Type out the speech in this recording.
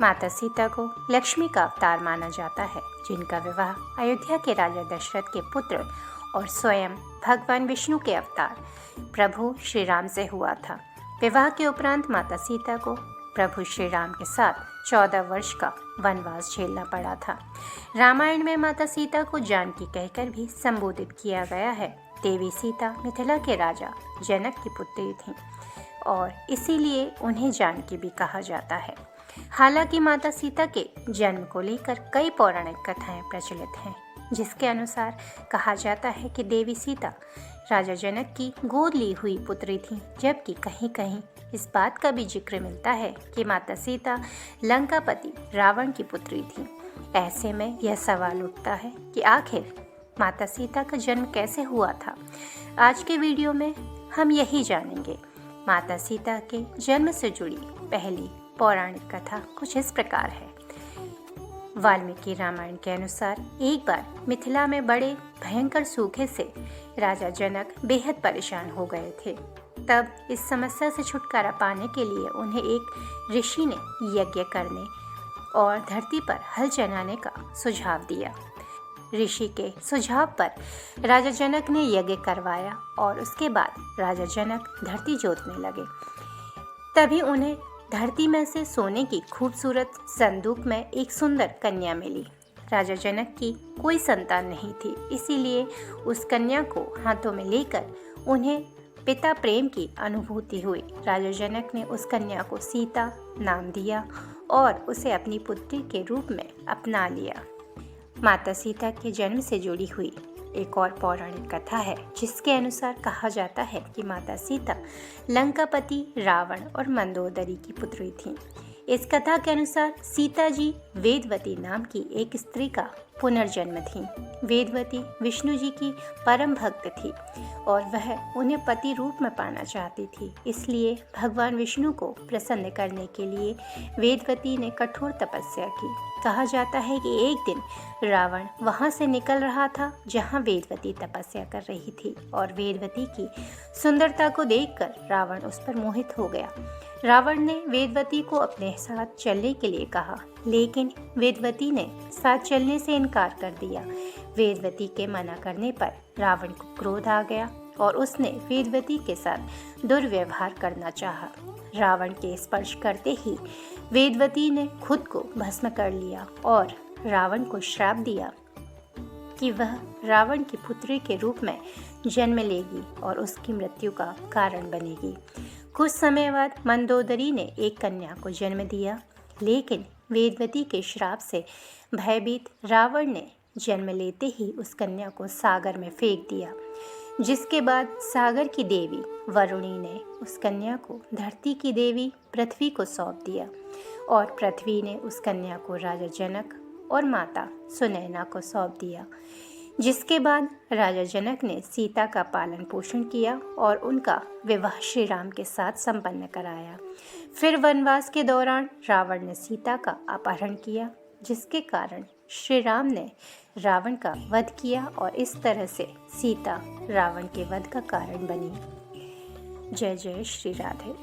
माता सीता को लक्ष्मी का अवतार माना जाता है, जिनका विवाह अयोध्या के राजा दशरथ के पुत्र और स्वयं भगवान विष्णु के अवतार प्रभु श्री राम से हुआ था। विवाह के उपरांत माता सीता को प्रभु श्री राम के साथ 14 वर्ष का वनवास झेलना पड़ा था। रामायण में माता सीता को जानकी कहकर भी संबोधित किया गया है। देवी सीता मिथिला के राजा जनक की पुत्री थीं और इसीलिए उन्हें जानकी भी कहा जाता है। हालांकि माता सीता के जन्म को लेकर कई पौराणिक कथाएं प्रचलित हैं, जिसके अनुसार कहा जाता है कि देवी सीता राजा जनक की गोद ली हुई पुत्री थी, जबकि कहीं कहीं इस बात का भी जिक्र मिलता है कि माता सीता लंकापति रावण की पुत्री थी। ऐसे में यह सवाल उठता है कि आखिर माता सीता का जन्म कैसे हुआ था। आज के वीडियो में हम यही जानेंगे। माता सीता के जन्म से जुड़ी पहली पौराणिक कथा कुछ इस प्रकार है। वाल्मीकि रामायण के अनुसार एक बार मिथिला में बड़े भयंकर सूखे से राजा जनक बेहद परेशान हो गए थे। तब इस समस्या से छुटकारा पाने के लिए उन्हें एक ऋषि ने यज्ञ करने और धरती पर हल चलाने का सुझाव दिया। ऋषि के सुझाव पर राजा जनक ने यज्ञ करवाया और उसके बाद राजा जनक धरती जोतने लगे। तभी उन्हें धरती में से सोने की खूबसूरत संदूक में एक सुंदर कन्या मिली। राजा जनक की कोई संतान नहीं थी, इसीलिए उस कन्या को हाथों में लेकर उन्हें पिता प्रेम की अनुभूति हुई। राजा जनक ने उस कन्या को सीता नाम दिया और उसे अपनी पुत्री के रूप में अपना लिया। माता सीता के जन्म से जुड़ी हुई एक और पौराणिक कथा है, जिसके अनुसार कहा जाता है कि माता सीता लंकापति रावण और मंदोदरी की पुत्री थीं। इस कथा के अनुसार सीता जी वेदवती नाम की एक स्त्री का पुनर्जन्म थीं। वेदवती विष्णु जी की परम भक्त थी और वह उन्हें पति रूप में पाना चाहती थी। इसलिए भगवान विष्णु को प्रसन्न करने के लिए वेदवती ने कठोर तपस्या की। कहा जाता है कि एक दिन रावण वहां से निकल रहा था जहां वेदवती तपस्या कर रही थी और वेदवती की सुंदरता को देखकर रावण उस पर मोहित हो गया। रावण ने वेदवती को अपने साथ चलने के लिए कहा, लेकिन वेदवती ने साथ चलने से इनकार कर दिया। वेदवती के मना करने पर रावण को क्रोध आ गया और उसने वेदवती के साथ दुर्व्यवहार करना चाहा। रावण के स्पर्श करते ही वेदवती ने खुद को भस्म कर लिया और रावण को श्राप दिया कि वह रावण की पुत्री के रूप में जन्म लेगी और उसकी मृत्यु का कारण बनेगी। कुछ समय बाद मंदोदरी ने एक कन्या को जन्म दिया, लेकिन वेदवती के श्राप से भयभीत रावण ने जन्म लेते ही उस कन्या को सागर में फेंक दिया, जिसके बाद सागर की देवी वरुणी ने उस कन्या को धरती की देवी पृथ्वी को सौंप दिया और पृथ्वी ने उस कन्या को राजा जनक और माता सुनैना को सौंप दिया। जिसके बाद राजा जनक ने सीता का पालन पोषण किया और उनका विवाह श्री राम के साथ संपन्न कराया। फिर वनवास के दौरान रावण ने सीता का अपहरण किया, जिसके कारण श्री राम ने रावण का वध किया और इस तरह से सीता रावण के वध का कारण बनी। जय जय श्री राधे।